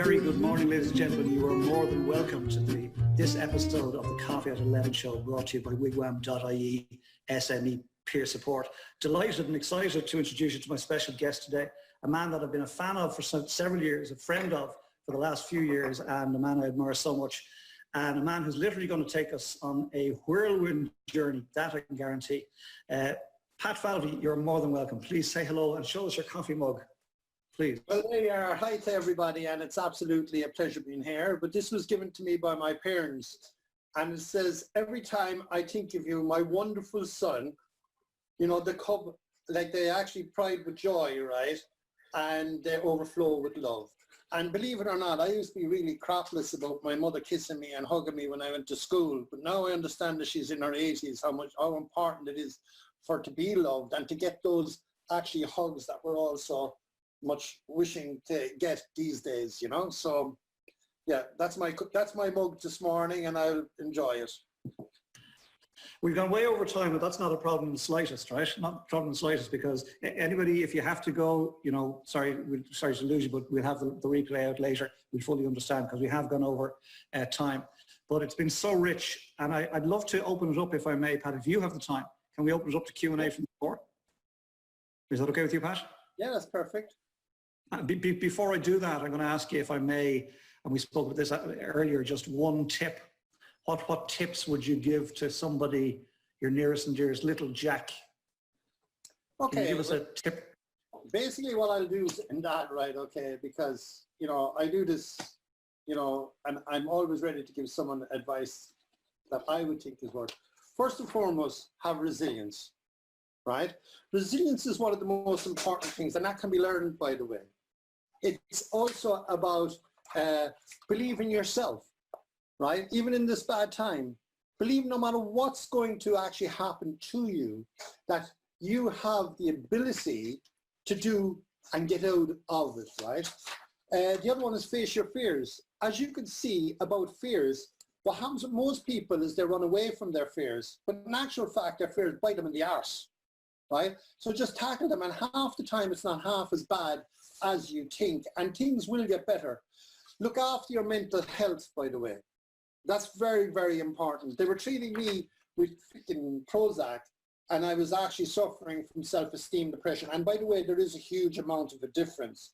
very good morning, ladies and gentlemen. You are more than welcome to this episode of the Coffee at 11 show, brought to you by wigwam.ie SME Peer Support. Delighted and excited to introduce you to my special guest today, a man that I've been a fan of for several years, a friend of for the last few years, and a man I admire so much, and a man who's literally going to take us on a whirlwind journey, that I can guarantee. Pat Falvey, you're more than welcome. Please say hello and show us your coffee mug, please. Well, there you are. Hi to everybody, and it's absolutely a pleasure being here. But this was given to me by my parents, and it says, every time I think of you, my wonderful son, you know, the cup, like they actually pride with joy, right? And they overflow with love. And believe it or not, I used to be really crapless about my mother kissing me and hugging me when I went to school. But now I understand that she's in her 80s, how important it is for her to be loved and to get those actually hugs that we're all so much wishing to get these days, you know. So yeah, that's my mug this morning, and I'll enjoy it. We've gone way over time, but that's not a problem in the slightest, right? Not a problem in the slightest, because anybody, if you have to go, you know, sorry to lose you, but we'll have the replay out later. We fully understand, because we have gone over time. But it's been so rich, and I'd love to open it up, if I may, Pat, if you have the time. Can we open it up to Q&A from the floor? Is that okay with you, Pat? Yeah, that's perfect. Before I do that, I'm going to ask you, if I may, and we spoke about this earlier, just one tip. What tips would you give to somebody, your nearest and dearest, little Jack? Okay. Can you give us a tip? Basically what I'll do is in that, right, okay, because, you know, I do this, you know, and I'm always ready to give someone advice that I would think is worth. First and foremost, have resilience, right? Resilience is one of the most important things, and that can be learned, by the way. It's also about believe in yourself, right? Even in this bad time, believe no matter what's going to actually happen to you, that you have the ability to do and get out of it, right? The other one is face your fears. As you can see about fears, what happens with most people is they run away from their fears, but in actual fact, their fears bite them in the arse, right? So just tackle them, and half the time it's not half as bad as you think, and things will get better. Look after your mental health, by the way. That's very, very important. They were treating me with freaking Prozac, and I was actually suffering from self-esteem depression. And by the way, there is a huge amount of a difference.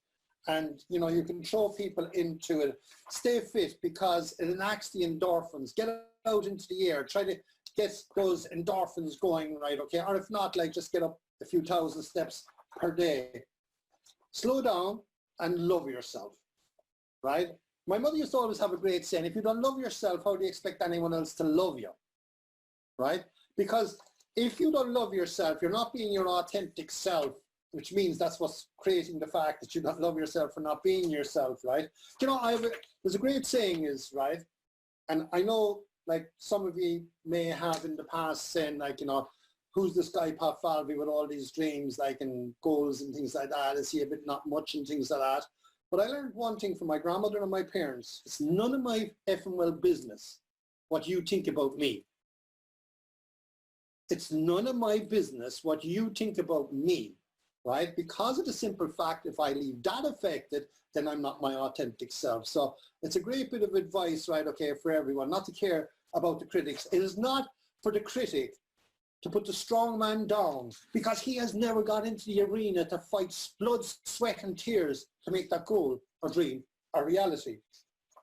And, you know, you can throw people into it. Stay fit, because it enacts the endorphins. Get out into the air. Try to get those endorphins going, right, okay? Or if not, like, just get up a few thousand steps per day. Slow down and love yourself, right? My mother used to always have a great saying, if you don't love yourself, how do you expect anyone else to love you, right? Because if you don't love yourself, you're not being your authentic self, which means that's what's creating the fact that you don't love yourself for not being yourself, right? You know, there's a great saying is, right, and I know, like, some of you may have in the past saying, like, you know, who's this guy, Pat Falvey, with all these dreams, like, and goals and things like that? Is he a bit not much and things like that? But I learned one thing from my grandmother and my parents. It's none of my effing well business what you think about me. It's none of my business what you think about me, right? Because of the simple fact, if I leave that affected, then I'm not my authentic self. So it's a great bit of advice, right, okay, for everyone, not to care about the critics. It is not for the critic to put the strong man down, because he has never got into the arena to fight blood, sweat and tears to make that goal or dream a reality.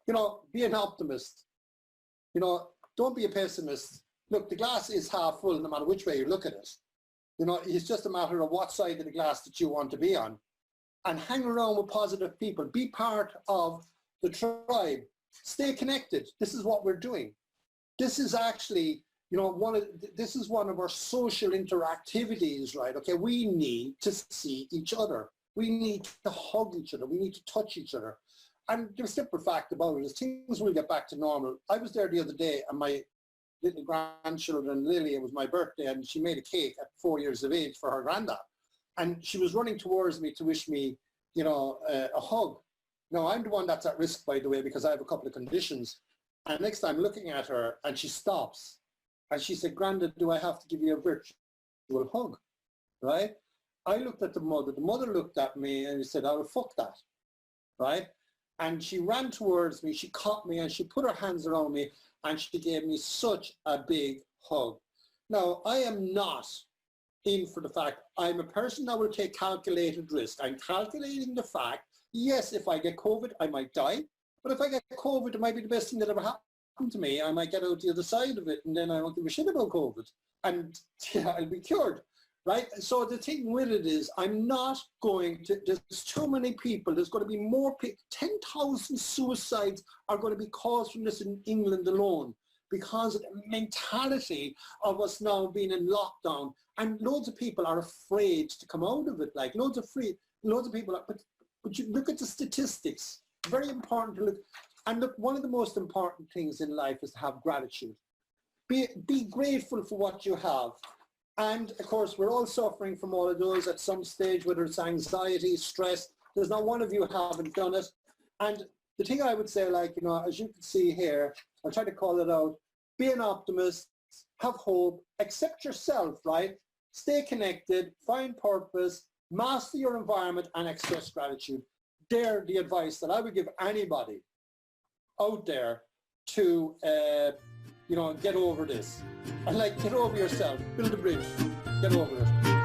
You know, be an optimist. You know, don't be a pessimist. Look, the glass is half full no matter which way you look at it. You know, it's just a matter of what side of the glass that you want to be on. And hang around with positive people. Be part of the tribe. Stay connected. This is what we're doing. This is actually, you know, this is one of our social interactivities, right? Okay, we need to see each other. We need to hug each other. We need to touch each other. And the simple fact about it is things will get back to normal. I was there the other day, and my little grandchildren, Lily, it was my birthday, and she made a cake at 4 years of age for her granddad. And she was running towards me to wish me, you know, a hug. Now, I'm the one that's at risk, by the way, because I have a couple of conditions. And next time looking at her, and she stops. And she said, Grandad, do I have to give you a virtual hug, right? I looked at the mother looked at me and he said, oh, fuck that, right? And she ran towards me, she caught me, and she put her hands around me, and she gave me such a big hug. Now, I am not in for the fact, I'm a person that will take calculated risk. I'm calculating the fact, yes, if I get COVID, I might die. But if I get COVID, it might be the best thing that ever happened to me. I might get out the other side of it, and then I won't give a shit about COVID. And yeah, I'll be cured. Right? So the thing with it is, I'm not going to, there's too many people, there's going to be more people, 10,000 suicides are going to be caused from this in England alone because of the mentality of us now being in lockdown. And loads of people are afraid to come out of it, like loads of people are, but you look at the statistics, very important to look, and look, one of the most important things in life is to have gratitude. Be grateful for what you have. And of course, we're all suffering from all of those at some stage, whether it's anxiety, stress. There's not one of you who haven't done it. And the thing I would say, like, you know, as you can see here, I'll try to call it out, be an optimist, have hope, accept yourself, right? Stay connected, find purpose, master your environment, and express gratitude. They're the advice that I would give anybody out there to, you know, get over this. And like, get over yourself, build a bridge, get over it.